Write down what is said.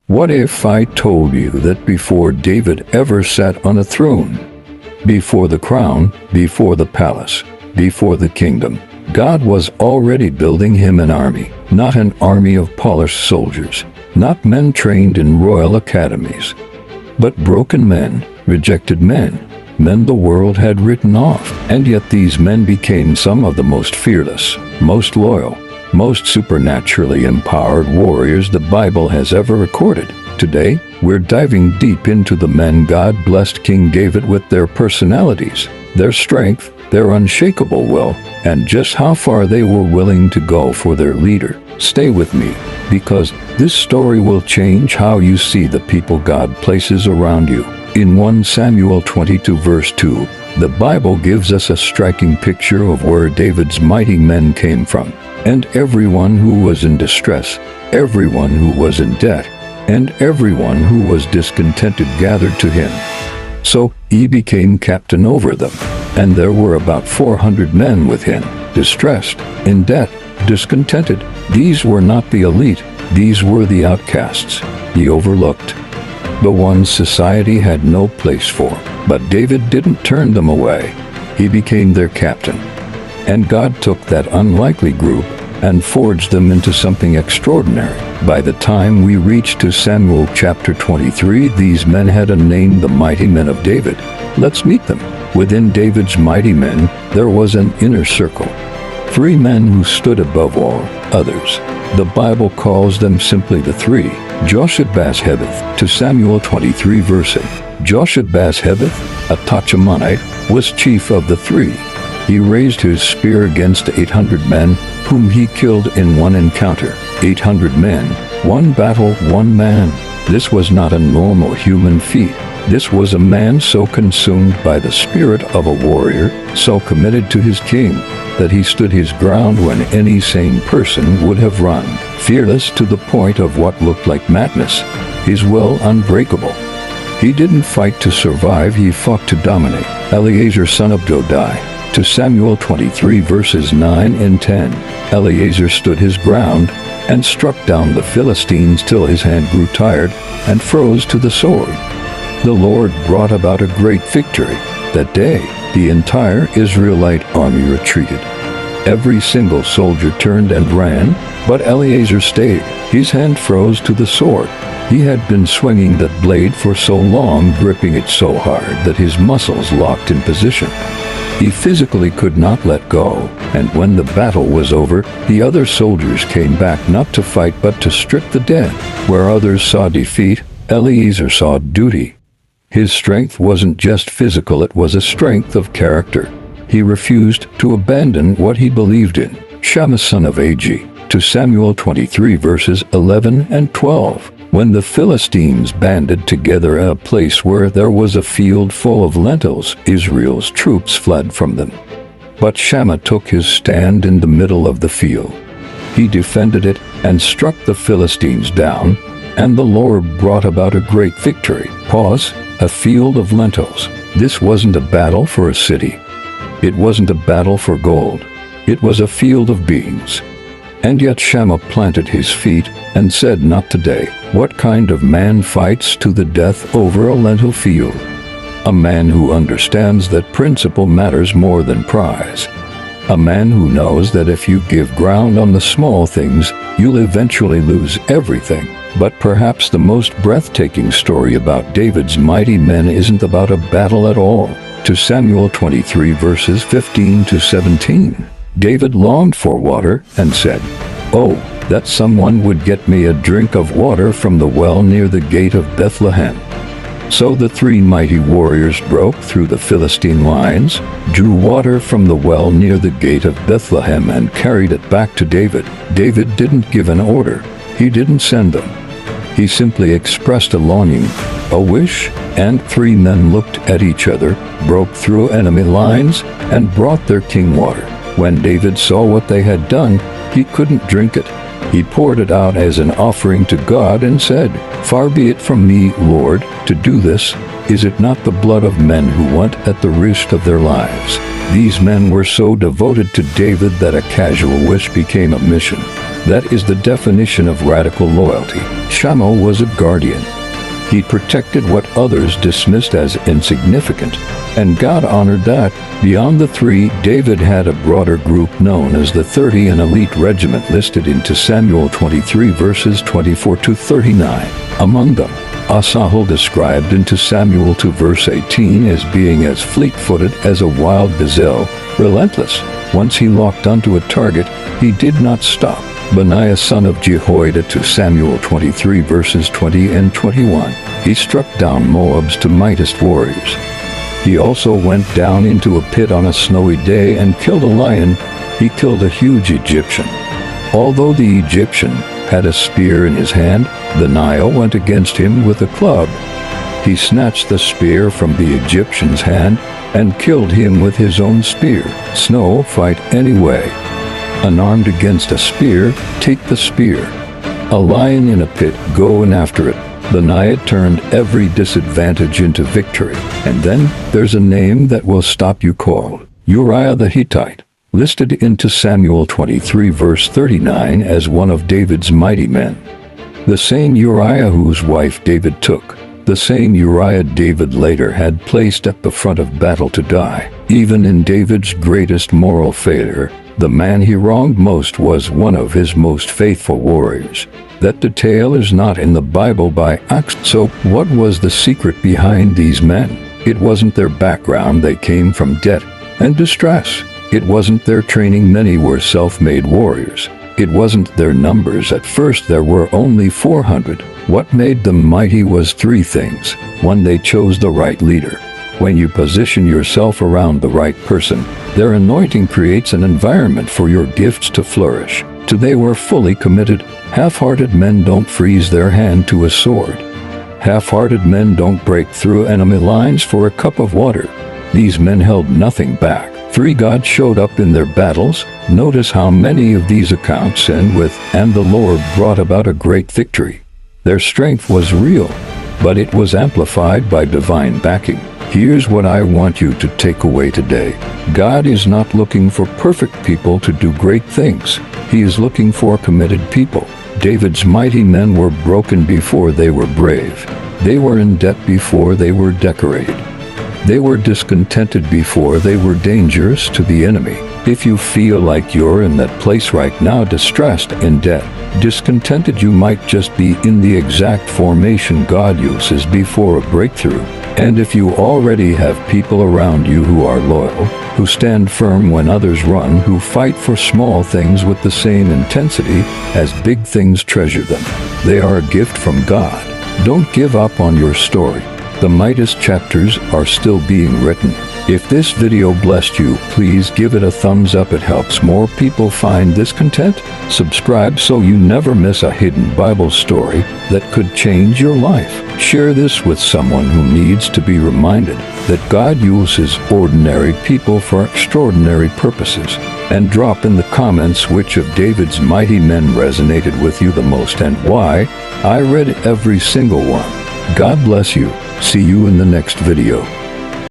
What if I told you that before David ever sat on a throne, before the crown, before the palace, before the kingdom, God was already building him an army, not an army of polished soldiers, not men trained in royal academies, but broken men, rejected men, men the world had written off. And yet these men became some of the most fearless, most loyal, most supernaturally empowered warriors the Bible has ever recorded. Today, we're diving deep into the men God blessed King David with, their personalities, their strength, their unshakable will, and just how far they were willing to go for their leader. Stay with me, because this story will change how you see the people God places around you. In 1 Samuel 22 verse 2, the Bible gives us a striking picture of where David's mighty men came from. And everyone who was in distress, everyone who was in debt, and everyone who was discontented gathered to him. So he became captain over them. And there were about 400 men with him, distressed, in debt, discontented. These were not the elite, these were the outcasts, the overlooked, the ones society had no place for. But David didn't turn them away. He became their captain. And God took that unlikely group and forged them into something extraordinary. By the time we reached to Samuel chapter 23, these men had a name: the mighty men of David. Let's meet them. Within David's mighty men, there was an inner circle. 3 men who stood above all others. The Bible calls them simply the three. Josheb-Basshebeth. To Samuel 23 verse 8. Josheb-Basshebeth, a Tachemonite, was chief of the 3. He raised his spear against 800 men, whom he killed in one encounter. 800 men, one battle, one man. This was not a normal human feat. This was a man so consumed by the spirit of a warrior, so committed to his king, that he stood his ground when any sane person would have run. Fearless to the point of what looked like madness. His will unbreakable. He didn't fight to survive, he fought to dominate. Eleazar son of Dodai. To Samuel 23 verses 9 and 10. Eleazar stood his ground and struck down the Philistines till his hand grew tired and froze to the sword. The Lord brought about a great victory. That day, the entire Israelite army retreated. Every single soldier turned and ran, but Eleazar stayed. His hand froze to the sword. He had been swinging that blade for so long, gripping it so hard that his muscles locked in position. He physically could not let go, and when the battle was over, the other soldiers came back not to fight but to strip the dead. Where others saw defeat, Eleazar saw duty. His strength wasn't just physical, it was a strength of character. He refused to abandon what he believed in. Shammah son of Agi. To Samuel 23 verses 11 and 12. When the Philistines banded together at a place where there was a field full of lentils, Israel's troops fled from them. But Shammah took his stand in the middle of the field. He defended it and struck the Philistines down, and the Lord brought about a great victory. Pause. A field of lentils. This wasn't a battle for a city. It wasn't a battle for gold. It was a field of beans. And yet Shammah planted his feet and said, "Not today." What kind of man fights to the death over a lentil field? A man who understands that principle matters more than prize. A man who knows that if you give ground on the small things, you'll eventually lose everything. But perhaps the most breathtaking story about David's mighty men isn't about a battle at all. To Samuel 23 verses 15 to 17. David longed for water and said, "Oh, that someone would get me a drink of water from the well near the gate of Bethlehem." So the 3 mighty warriors broke through the Philistine lines, drew water from the well near the gate of Bethlehem, and carried it back to David. David didn't give an order. He didn't send them. He simply expressed a longing, a wish, and 3 men looked at each other, broke through enemy lines, and brought their king water. When David saw what they had done, he couldn't drink it. He poured it out as an offering to God and said, "Far be it from me, Lord, to do this. Is it not the blood of men who went at the risk of their lives?" These men were so devoted to David that a casual wish became a mission. That is the definition of radical loyalty. Shammah was a guardian. He protected what others dismissed as insignificant, and God honored that. Beyond the three, David had a broader group known as the 30, an elite regiment listed in 2 Samuel 23 verses 24 to 39. Among them, Asahel, described in 2 Samuel 2 verse 18 as being as fleet-footed as a wild gazelle, relentless. Once he locked onto a target, he did not stop. Benaiah, son of Jehoiada, 2 Samuel 23 verses 20 and 21. He struck down Moab's two mightiest warriors. He also went down into a pit on a snowy day and killed a lion. He killed a huge Egyptian. Although the Egyptian had a spear in his hand, Benaiah went against him with a club. He snatched the spear from the Egyptian's hand and killed him with his own spear. Snow, fight anyway. Unarmed against a spear, take the spear. A lion in a pit, go in after it. Benaiah turned every disadvantage into victory. And then there's a name that will stop you cold. Uriah the Hittite, listed in 2 Samuel 23 verse 39 as one of David's mighty men. The same Uriah whose wife David took. The same Uriah David later had placed at the front of battle to die. Even in David's greatest moral failure, the man he wronged most was one of his most faithful warriors. That detail is not in the Bible by accident. So what was the secret behind these men? It wasn't their background. They came from debt and distress. It wasn't their training. Many were self-made warriors. It wasn't their numbers. At first there were only 400. What made them mighty was three things. One, they chose the right leader. When you position yourself around the right person, their anointing creates an environment for your gifts to flourish. Two, they were fully committed. Half-hearted men don't freeze their hand to a sword. Half-hearted men don't break through enemy lines for a cup of water. These men held nothing back. Three, God showed up in their battles. Notice how many of these accounts end with, and the Lord brought about a great victory. Their strength was real, but it was amplified by divine backing. Here's what I want you to take away today. God is not looking for perfect people to do great things. He is looking for committed people. David's mighty men were broken before they were brave. They were in debt before they were decorated. They were discontented before they were dangerous to the enemy. If you feel like you're in that place right now, distressed, in debt, discontented, you might just be in the exact formation God uses before a breakthrough. And if you already have people around you who are loyal, who stand firm when others run, who fight for small things with the same intensity as big things, treasure them. They are a gift from God. Don't give up on your story. The mightiest chapters are still being written. If this video blessed you, please give it a thumbs up. It helps more people find this content. Subscribe so you never miss a hidden Bible story that could change your life. Share this with someone who needs to be reminded that God uses ordinary people for extraordinary purposes. And drop in the comments which of David's mighty men resonated with you the most and why. I read every single one. God bless you. See you in the next video.